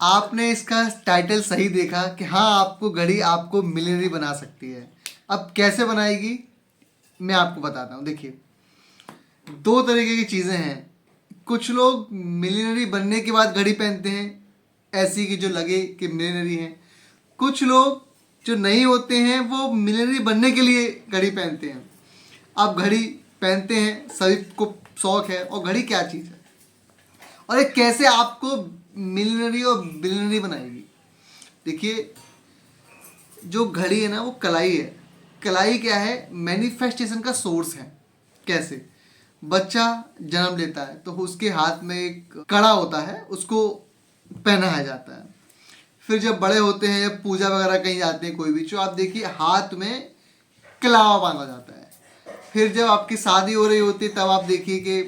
आपने इसका टाइटल सही देखा कि हाँ, आपको घड़ी आपको मिलियनरी बना सकती है। अब कैसे बनाएगी मैं आपको बताता हूँ। देखिए, दो तरीके की चीज़ें हैं। कुछ लोग मिलियनरी बनने के बाद घड़ी पहनते हैं, ऐसी कि जो लगे कि मिलियनरी हैं। कुछ लोग जो नहीं होते हैं वो मिलियनरी बनने के लिए घड़ी पहनते हैं। अब घड़ी पहनते हैं, सभी को शौक है। और घड़ी क्या चीज़ है और ये कैसे आपको मिलियनरी और बिलियनरी बनाएगी। देखिए, जो घड़ी है ना वो कलाई है। कलाई क्या है? मैनिफेस्टेशन का सोर्स है। कैसे? बच्चा जन्म लेता है तो उसके हाथ में एक कड़ा होता है, उसको पहनाया जाता है। फिर जब बड़े होते हैं, जब पूजा वगैरह कहीं जाते हैं कोई भी, तो आप देखिए हाथ में कलावा बांधा जाता है। फिर जब आपकी शादी हो रही होती है तब आप देखिए कि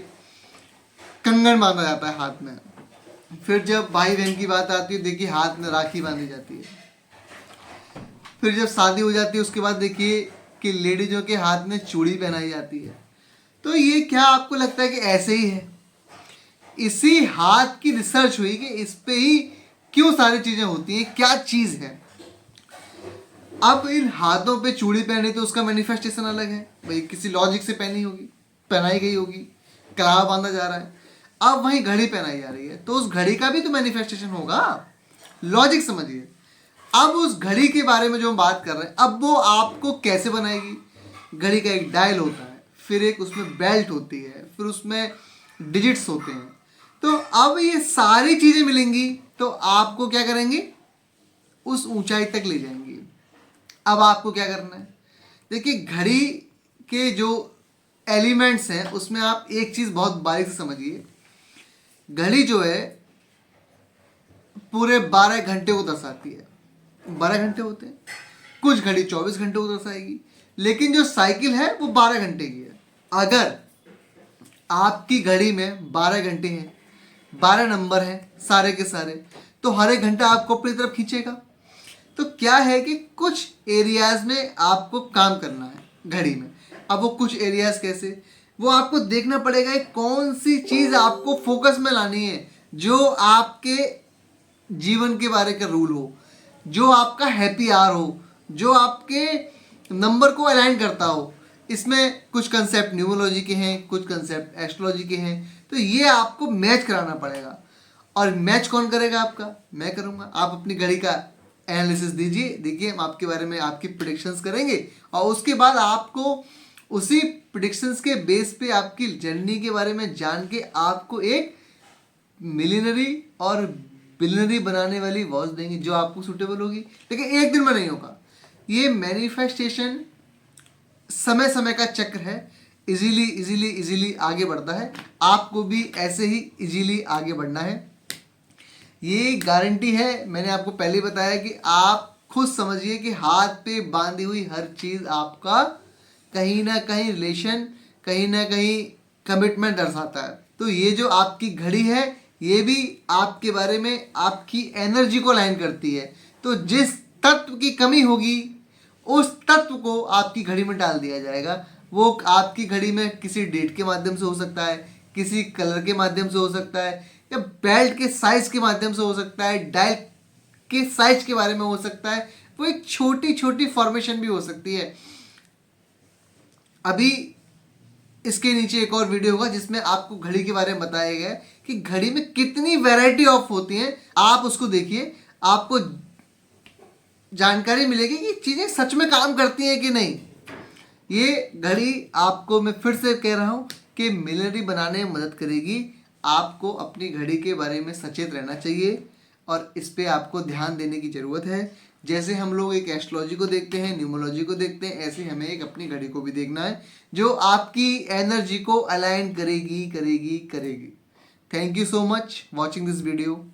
कंगन बांधा जाता है हाथ में। फिर जब भाई बहन की बात आती है, देखिए हाथ में राखी बांधी जाती है। फिर जब शादी हो जाती है उसके बाद देखिए कि लेडीजों के हाथ में चूड़ी पहनाई जाती है। तो ये क्या आपको लगता है कि ऐसे ही है? इसी हाथ की रिसर्च हुई कि इस पे ही क्यों सारी चीजें होती हैं, क्या चीज है। अब इन हाथों पे चूड़ी पहनी तो उसका मैनिफेस्टेशन अलग है भाई, किसी लॉजिक से पहनी होगी, पहनाई गई होगी, कलावा बांधा जा रहा है। अब वहीं घड़ी पहनाई जा रही है तो उस घड़ी का भी तो मैनिफेस्टेशन होगा। लॉजिक समझिए। अब उस घड़ी के बारे में जो हम बात कर रहे हैं, अब वो आपको कैसे बनाएगी। घड़ी का एक डायल होता है, फिर एक उसमें बेल्ट होती है, फिर उसमें डिजिट्स होते हैं। तो अब ये सारी चीजें मिलेंगी तो आपको क्या करेंगे? उस ऊंचाई तक ले जाएंगी। अब आपको क्या करना है? देखिए, घड़ी के जो एलिमेंट्स हैं उसमें आप एक चीज बहुत बारीक से समझिए। घड़ी जो है पूरे 12 घंटे को दर्शाती है। 12 घंटे होते हैं, कुछ घड़ी 24 घंटे को दर्शाएगी, लेकिन जो साइकिल है वो 12 घंटे की है। अगर आपकी घड़ी में 12 घंटे हैं, 12 नंबर हैं सारे के सारे, तो हर एक घंटा आपको अपनी तरफ खींचेगा। तो क्या है कि कुछ एरियाज में आपको काम करना है घड़ी में। अब वो कुछ एरियाज कैसे, वो आपको देखना पड़ेगा कौन सी चीज़ आपको फोकस में लानी है, जो आपके जीवन के बारे का रूल हो, जो आपका हैप्पी आवर हो, जो आपके नंबर को अलाइन करता हो। इसमें कुछ कंसेप्ट न्यूमरोलॉजी के हैं, कुछ कंसेप्ट एस्ट्रोलॉजी के हैं। तो ये आपको मैच कराना पड़ेगा। और मैच कौन करेगा आपका? मैं करूँगा। आप अपनी घड़ी का एनालिसिस दीजिए, देखिए हम आपके बारे में आपकी प्रिडिक्शंस करेंगे और उसके बाद आपको उसी प्रिडिक्शंस के बेस पे आपकी जर्नी के बारे में जान के आपको एक मिलियनरी और बिलियनरी बनाने वाली वॉच देंगे जो आपको सूटेबल होगी। लेकिन एक दिन में नहीं होगा। ये मैनिफेस्टेशन समय समय का चक्र है। इजीली इजीली इजीली आगे बढ़ता है। आपको भी ऐसे ही इजीली आगे बढ़ना है, ये गारंटी है। मैंने आपको पहले ही बताया कि आप खुद समझिए कि हाथ पे बांधी हुई हर चीज़ आपका कहीं ना कहीं रिलेशन, कहीं ना कहीं कमिटमेंट दर्शाता है। तो ये जो आपकी घड़ी है ये भी आपके बारे में आपकी एनर्जी को लाइन करती है। तो जिस तत्व की कमी होगी उस तत्व को आपकी घड़ी में डाल दिया जाएगा। वो आपकी घड़ी में किसी डेट के माध्यम से हो सकता है, किसी कलर के माध्यम से हो सकता है, या बेल्ट के साइज के माध्यम से हो सकता है, डायल के साइज के बारे में हो सकता है। वो एक छोटी छोटी फॉर्मेशन भी हो सकती है। अभी इसके नीचे एक और वीडियो होगा जिसमें आपको घड़ी के बारे में बताया गया है कि घड़ी में कितनी वैरायटी ऑफ होती हैं। आप उसको देखिए, आपको जानकारी मिलेगी कि चीज़ें सच में काम करती हैं कि नहीं। ये घड़ी आपको, मैं फिर से कह रहा हूँ कि मिलियनरी बनाने में मदद करेगी। आपको अपनी घड़ी के बारे में सचेत रहना चाहिए और इस पे आपको ध्यान देने की ज़रूरत है। जैसे हम लोग एक एस्ट्रोलॉजी को देखते हैं, न्यूमरोलॉजी को देखते हैं, ऐसे हमें एक अपनी घड़ी को भी देखना है जो आपकी एनर्जी को अलाइन करेगी करेगी करेगी। Thank you so much watching this video.